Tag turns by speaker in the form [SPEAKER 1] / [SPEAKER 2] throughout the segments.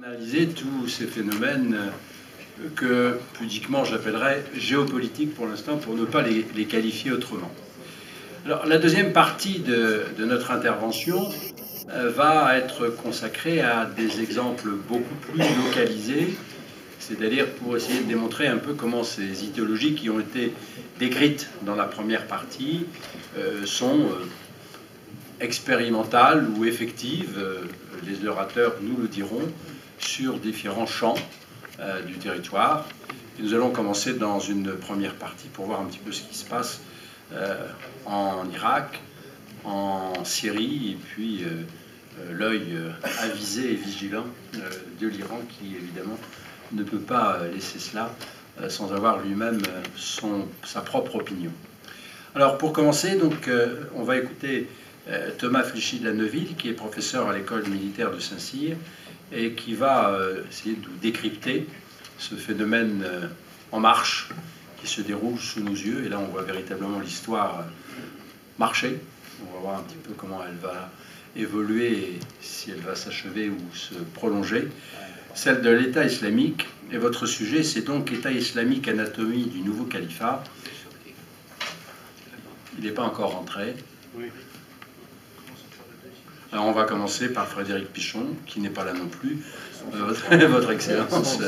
[SPEAKER 1] Analyser tous ces phénomènes que pudiquement j'appellerais géopolitiques pour l'instant, pour ne pas les qualifier autrement. Alors, la deuxième partie de notre intervention va être consacrée à des exemples beaucoup plus localisés, c'est-à-dire pour essayer de démontrer un peu comment ces idéologies qui ont été décrites dans la première partie sont expérimentales ou effectives, les orateurs nous le diront, sur différents champs du territoire. Et nous allons commencer dans une première partie pour voir un petit peu ce qui se passe en Irak, en Syrie, et puis l'œil avisé et vigilant de l'Iran qui, évidemment, ne peut pas laisser cela sans avoir lui-même sa propre opinion. Alors, pour commencer, donc, on va écouter Thomas Flichy de la Neuville, qui est professeur à l'école militaire de Saint-Cyr, et qui va essayer de décrypter ce phénomène en marche qui se déroule sous nos yeux. Et là, on voit véritablement l'histoire marcher. On va voir un petit peu comment elle va évoluer et si elle va s'achever ou se prolonger. Celle de l'État islamique. Et votre sujet, c'est donc État islamique, anatomie du nouveau califat. Il n'est pas encore rentré. Oui. Alors on va commencer par Frédéric Pichon, qui n'est pas là non plus. Votre Excellence,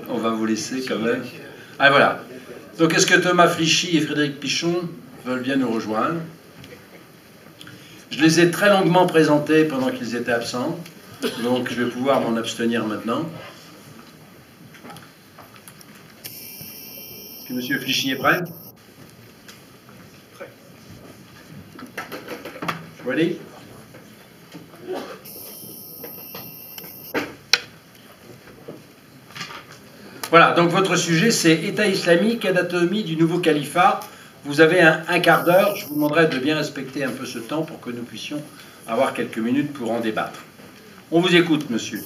[SPEAKER 1] on va vous laisser quand même. Ah voilà. Donc est-ce que Thomas Flichy et Frédéric Pichon veulent bien nous rejoindre? Je les ai très longuement présentés pendant qu'ils étaient absents, donc je vais pouvoir m'en abstenir maintenant. Est-ce que M. Flichy est prêt? Prêt. Ready? Voilà, donc votre sujet, c'est État islamique, anatomie du nouveau califat. Vous avez un quart d'heure. Je vous demanderai de bien respecter un peu ce temps pour que nous puissions avoir quelques minutes pour en débattre. On vous écoute, monsieur.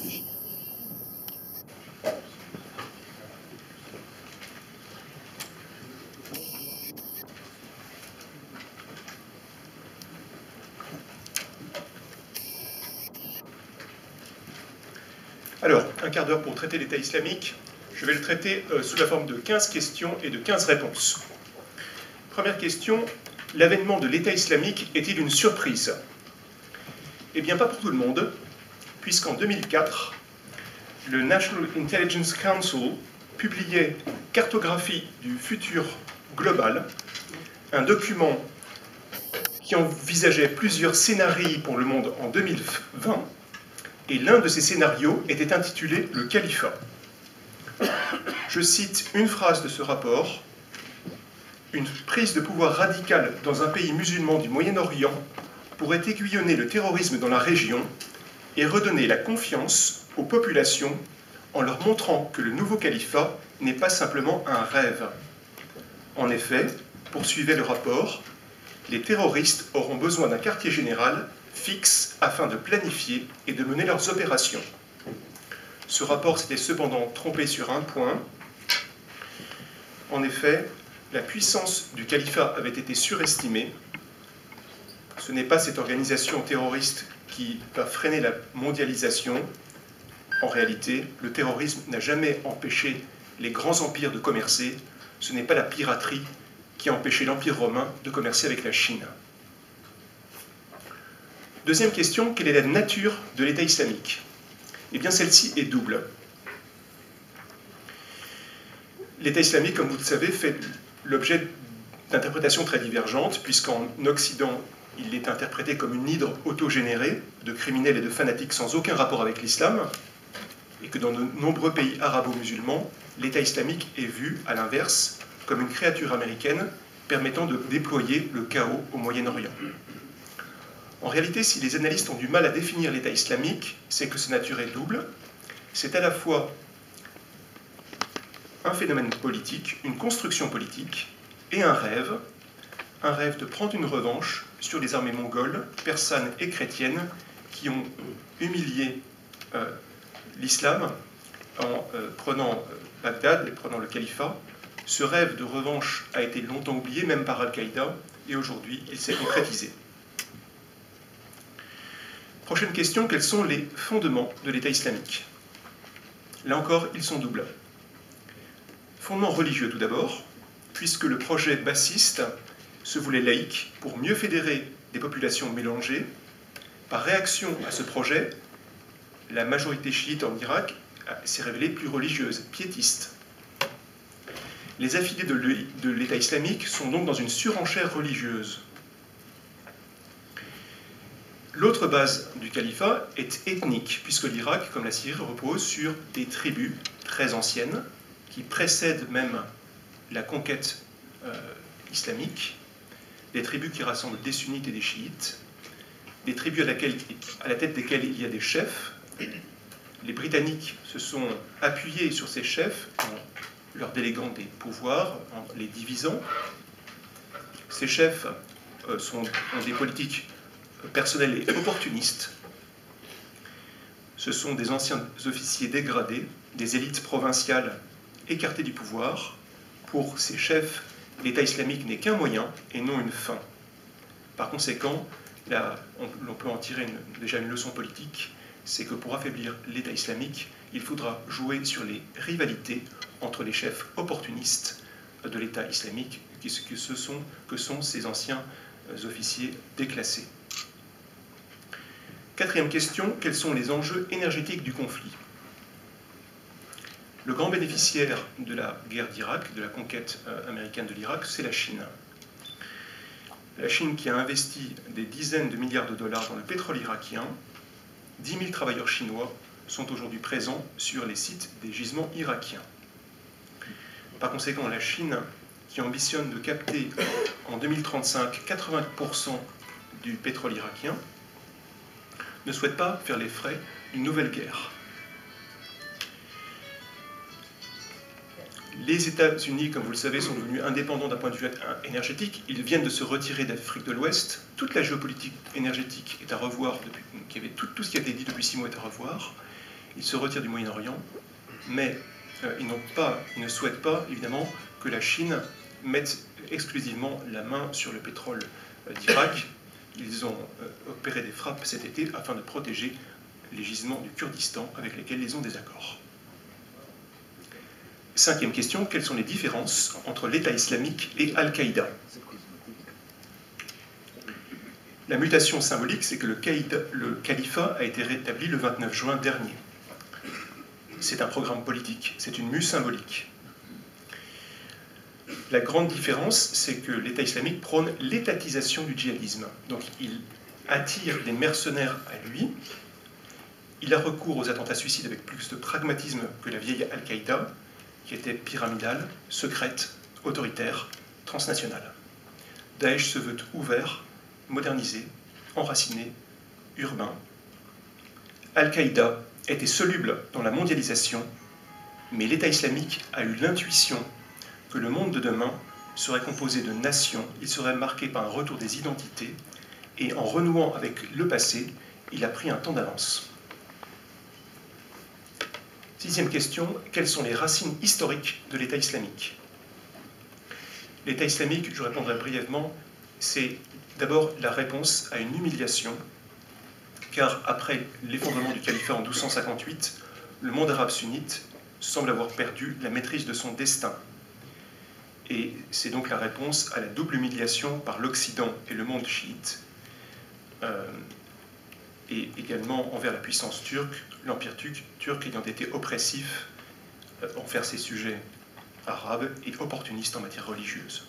[SPEAKER 2] Alors, un quart d'heure pour traiter l'État islamique. Je vais le traiter sous la forme de 15 questions et de 15 réponses. Première question, l'avènement de l'État islamique est-il une surprise? Eh bien, pas pour tout le monde, puisqu'en 2004, le National Intelligence Council publiait Cartographie du futur global, un document qui envisageait plusieurs scénarios pour le monde en 2020, et l'un de ces scénarios était intitulé « Le califat ». Je cite une phrase de ce rapport. « Une prise de pouvoir radicale dans un pays musulman du Moyen-Orient pourrait aiguillonner le terrorisme dans la région et redonner la confiance aux populations en leur montrant que le nouveau califat n'est pas simplement un rêve. En effet, poursuivait le rapport, les terroristes auront besoin d'un quartier général fixe afin de planifier et de mener leurs opérations. » Ce rapport s'était cependant trompé sur un point. En effet, la puissance du califat avait été surestimée. Ce n'est pas cette organisation terroriste qui va freiner la mondialisation. En réalité, le terrorisme n'a jamais empêché les grands empires de commercer. Ce n'est pas la piraterie qui a empêché l'Empire romain de commercer avec la Chine. Deuxième question, quelle est la nature de l'État islamique? Eh bien, celle-ci est double. L'État islamique, comme vous le savez, fait l'objet d'interprétations très divergentes, puisqu'en Occident, il est interprété comme une hydre autogénérée de criminels et de fanatiques sans aucun rapport avec l'islam, et que dans de nombreux pays arabo-musulmans, l'État islamique est vu, à l'inverse, comme une créature américaine permettant de déployer le chaos au Moyen-Orient. En réalité, si les analystes ont du mal à définir l'État islamique, c'est que sa nature est double. C'est à la fois un phénomène politique, une construction politique, et un rêve de prendre une revanche sur les armées mongoles, persanes et chrétiennes qui ont humilié l'islam en prenant Bagdad et prenant le califat. Ce rêve de revanche a été longtemps oublié, même par Al-Qaïda, et aujourd'hui, il s'est concrétisé. Prochaine question, quels sont les fondements de l'État islamique? Là encore, ils sont doubles. Fondement religieux tout d'abord, puisque le projet bassiste se voulait laïque pour mieux fédérer des populations mélangées. Par réaction à ce projet, la majorité chiite en Irak s'est révélée plus religieuse, piétiste. Les affidés de l'État islamique sont donc dans une surenchère religieuse. L'autre base du califat est ethnique, puisque l'Irak, comme la Syrie, repose sur des tribus très anciennes, qui précèdent même la conquête islamique, des tribus qui rassemblent des sunnites et des chiites, des tribus à la tête desquelles il y a des chefs. Les Britanniques se sont appuyés sur ces chefs en leur déléguant des pouvoirs, en les divisant. Ces chefs ont des politiques personnelles et opportunistes. Ce sont des anciens officiers dégradés, des élites provinciales écartées du pouvoir. Pour ces chefs, l'État islamique n'est qu'un moyen et non une fin. Par conséquent, on peut en tirer déjà une leçon politique, c'est que pour affaiblir l'État islamique, il faudra jouer sur les rivalités entre les chefs opportunistes de l'État islamique, que sont ces anciens officiers déclassés. Quatrième question, quels sont les enjeux énergétiques du conflit? Le grand bénéficiaire de la guerre d'Irak, de la conquête américaine de l'Irak, c'est la Chine. La Chine qui a investi des dizaines de milliards de dollars dans le pétrole irakien. 10 000 travailleurs chinois sont aujourd'hui présents sur les sites des gisements irakiens. Par conséquent, la Chine, qui ambitionne de capter en 2035 80% du pétrole irakien, ne souhaite pas faire les frais d'une nouvelle guerre. Les États-Unis, comme vous le savez, sont devenus indépendants d'un point de vue énergétique. Ils viennent de se retirer d'Afrique de l'Ouest. Toute la géopolitique énergétique est à revoir. Tout ce qui a été dit depuis 6 mois est à revoir. Ils se retirent du Moyen-Orient, mais ils ne souhaitent pas, évidemment, que la Chine mette exclusivement la main sur le pétrole d'Irak. Ils ont opéré des frappes cet été afin de protéger les gisements du Kurdistan avec lesquels ils ont des accords. Cinquième question, quelles sont les différences entre l'État islamique et Al-Qaïda? La mutation symbolique, c'est que le califat a été rétabli le 29 juin dernier. C'est un programme politique, c'est une mue symbolique. La grande différence, c'est que l'État islamique prône l'étatisation du djihadisme. Donc il attire des mercenaires à lui. Il a recours aux attentats suicides avec plus de pragmatisme que la vieille Al-Qaïda, qui était pyramidale, secrète, autoritaire, transnationale. Daesh se veut ouvert, modernisé, enraciné, urbain. Al-Qaïda était soluble dans la mondialisation, mais l'État islamique a eu l'intuition que le monde de demain serait composé de nations, il serait marqué par un retour des identités, et en renouant avec le passé, il a pris un temps d'avance. Sixième question, quelles sont les racines historiques de l'État islamique? L'État islamique, je répondrai brièvement, c'est d'abord la réponse à une humiliation, car après l'effondrement du califat en 1258, le monde arabe sunnite semble avoir perdu la maîtrise de son destin. Et c'est donc la réponse à la double humiliation par l'Occident et le monde chiite, et également envers la puissance turque, l'empire turc ayant été oppressif envers ses sujets arabes et opportuniste en matière religieuse.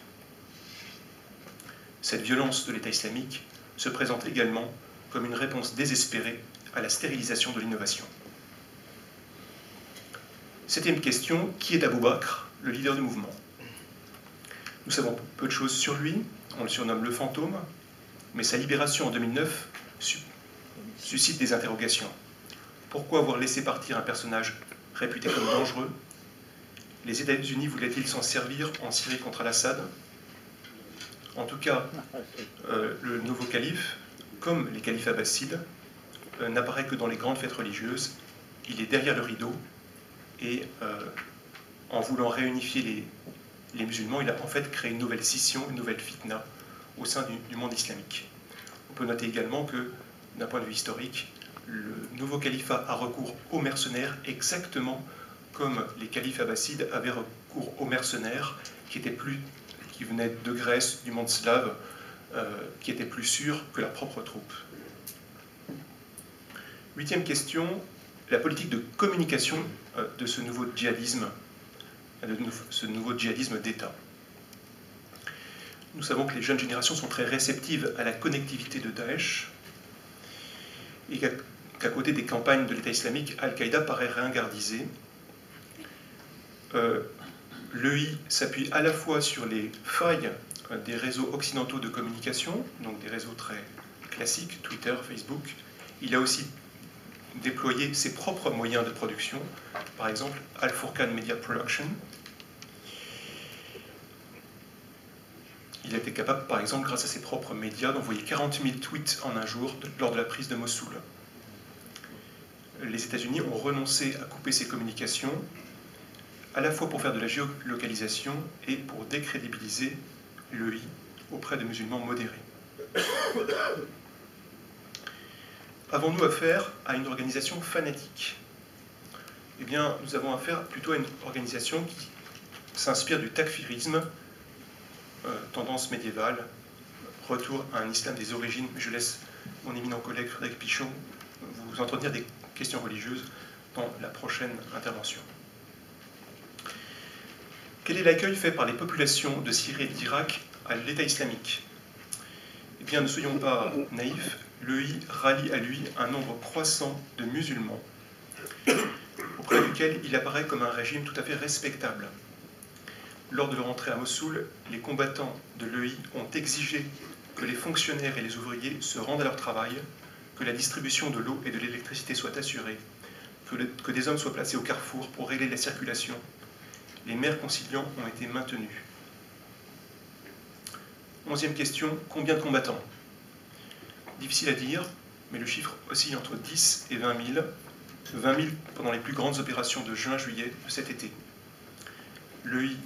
[SPEAKER 2] Cette violence de l'État islamique se présente également comme une réponse désespérée à la stérilisation de l'innovation. Septième question, qui est Abou Bakr, le leader du mouvement? Nous savons peu de choses sur lui, on le surnomme le fantôme, mais sa libération en 2009 suscite des interrogations. Pourquoi avoir laissé partir un personnage réputé comme dangereux? Les États-Unis voulaient-ils s'en servir en Syrie contre Al-Assad? En tout cas, le nouveau calife, comme les califes abbassides, n'apparaît que dans les grandes fêtes religieuses. Il est derrière le rideau et en voulant réunifier les musulmans, il a en fait créé une nouvelle scission, une nouvelle fitna au sein du monde islamique. On peut noter également que, d'un point de vue historique, le nouveau califat a recours aux mercenaires exactement comme les califes abbassides avaient recours aux mercenaires qui venaient de Grèce, du monde slave, qui étaient plus sûrs que leurs propres troupes. 8e question, la politique de communication de ce nouveau djihadisme d'État. Nous savons que les jeunes générations sont très réceptives à la connectivité de Daesh et qu'à côté des campagnes de l'État islamique, Al-Qaïda paraît ringardisé. L'EI s'appuie à la fois sur les failles des réseaux occidentaux de communication, donc des réseaux très classiques, Twitter, Facebook. Il a aussi déployé ses propres moyens de production, par exemple Al-Furqan Media Production. Il a été capable, par exemple, grâce à ses propres médias, d'envoyer 40 000 tweets en un jour lors de la prise de Mossoul. Les États-Unis ont renoncé à couper ces communications, à la fois pour faire de la géolocalisation et pour décrédibiliser l'EI auprès de musulmans modérés. Avons-nous affaire à une organisation fanatique? Eh bien, nous avons affaire plutôt à une organisation qui s'inspire du takfirisme, tendance médiévale, retour à un islam des origines. Je laisse mon éminent collègue Frédéric Pichon vous entretenir des questions religieuses dans la prochaine intervention. Quel est l'accueil fait par les populations de Syrie et d'Irak à l'État islamique? Eh bien, ne soyons pas naïfs, l'EI rallie à lui un nombre croissant de musulmans, auprès duquel il apparaît comme un régime tout à fait respectable. Lors de leur entrée à Mossoul, les combattants de l'EI ont exigé que les fonctionnaires et les ouvriers se rendent à leur travail, que la distribution de l'eau et de l'électricité soit assurée, que des hommes soient placés au carrefour pour régler la circulation. Les maires conciliants ont été maintenus. 11e question, combien de combattants? Difficile à dire, mais le chiffre oscille entre 10 et 20 000. 20 000 pendant les plus grandes opérations de juin-juillet de cet été. L'EI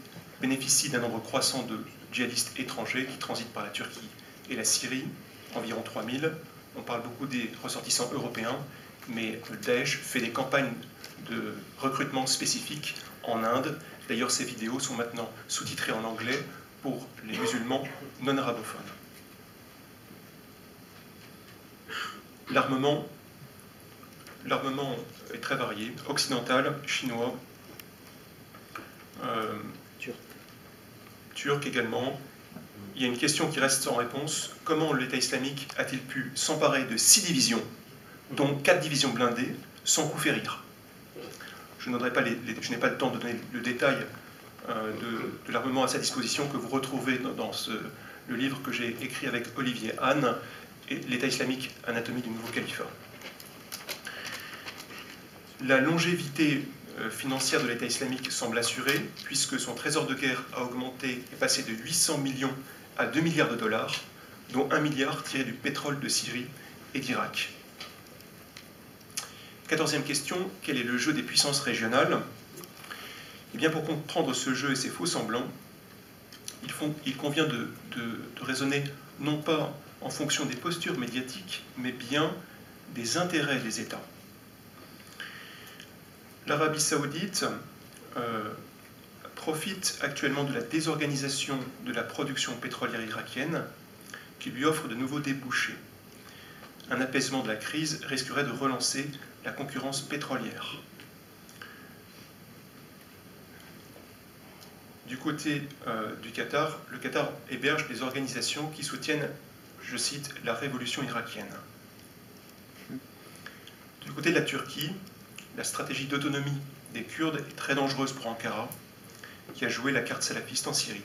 [SPEAKER 2] bénéficie d'un nombre croissant de djihadistes étrangers qui transitent par la Turquie et la Syrie, environ 3 000. On parle beaucoup des ressortissants européens, mais Daesh fait des campagnes de recrutement spécifiques en Inde. D'ailleurs, ces vidéos sont maintenant sous-titrées en anglais pour les musulmans non arabophones. L'armement est très varié, occidental, chinois, turc également. Il y a une question qui reste sans réponse. Comment l'État islamique a-t-il pu s'emparer de 6 divisions, dont 4 divisions blindées, sans coup férir? Je n'ai pas le temps de donner le détail de l'armement à sa disposition que vous retrouvez dans le livre que j'ai écrit avec Olivier Hahn, et l'État islamique, anatomie du nouveau califat. La longévité financière de l'État islamique semble assurée, puisque son trésor de guerre a augmenté et passé de 800 millions à 2 milliards de dollars, dont 1 milliard tiré du pétrole de Syrie et d'Irak. 14e question, quel est le jeu des puissances régionales? Eh bien, pour comprendre ce jeu et ses faux semblants, il convient de raisonner non pas en fonction des postures médiatiques, mais bien des intérêts des États. L'Arabie saoudite profite actuellement de la désorganisation de la production pétrolière irakienne qui lui offre de nouveaux débouchés. Un apaisement de la crise risquerait de relancer la concurrence pétrolière. Du côté du Qatar, le Qatar héberge des organisations qui soutiennent, je cite, la révolution irakienne. Du côté de la Turquie, la stratégie d'autonomie des Kurdes est très dangereuse pour Ankara, qui a joué la carte salafiste en Syrie.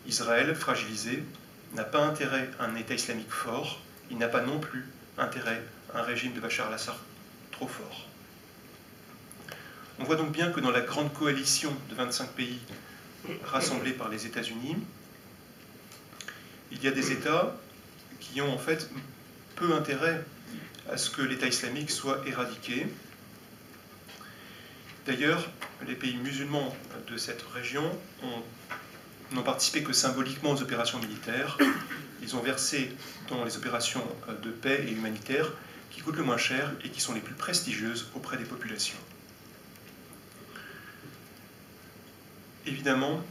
[SPEAKER 2] Israël, fragilisé, n'a pas intérêt à un État islamique fort, il n'a pas non plus intérêt à un régime de Bachar al-Assad trop fort. On voit donc bien que dans la grande coalition de 25 pays rassemblés par les États-Unis, il y a des États qui ont en fait peu intérêt à ce que l'État islamique soit éradiqué. D'ailleurs, les pays musulmans de cette région n'ont participé que symboliquement aux opérations militaires. Ils ont versé dans les opérations de paix et humanitaires qui coûtent le moins cher et qui sont les plus prestigieuses auprès des populations. évidemment,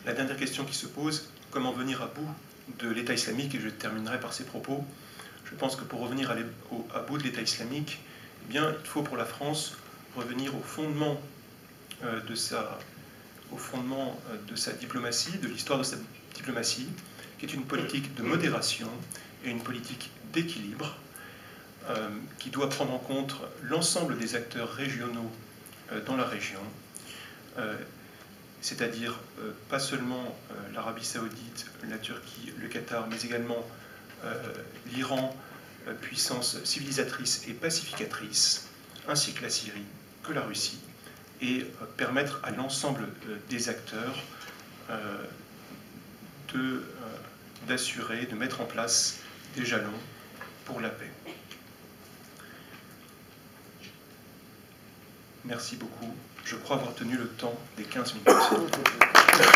[SPEAKER 2] la dernière question qui se pose, comment venir à bout de l'État islamique, et je terminerai par ces propos. Je pense que pour revenir à bout de l'État islamique, eh bien, il faut pour la France revenir au fondement de sa diplomatie, de l'histoire de sa diplomatie, qui est une politique de modération et une politique d'équilibre, qui doit prendre en compte l'ensemble des acteurs régionaux dans la région, c'est-à-dire pas seulement l'Arabie Saoudite, la Turquie, le Qatar, mais également l'Iran, puissance civilisatrice et pacificatrice, ainsi que la Syrie, que la Russie, et permettre à l'ensemble des acteurs d'assurer, de mettre en place des jalons pour la paix. Merci beaucoup. Je crois avoir tenu le temps des 15 minutes.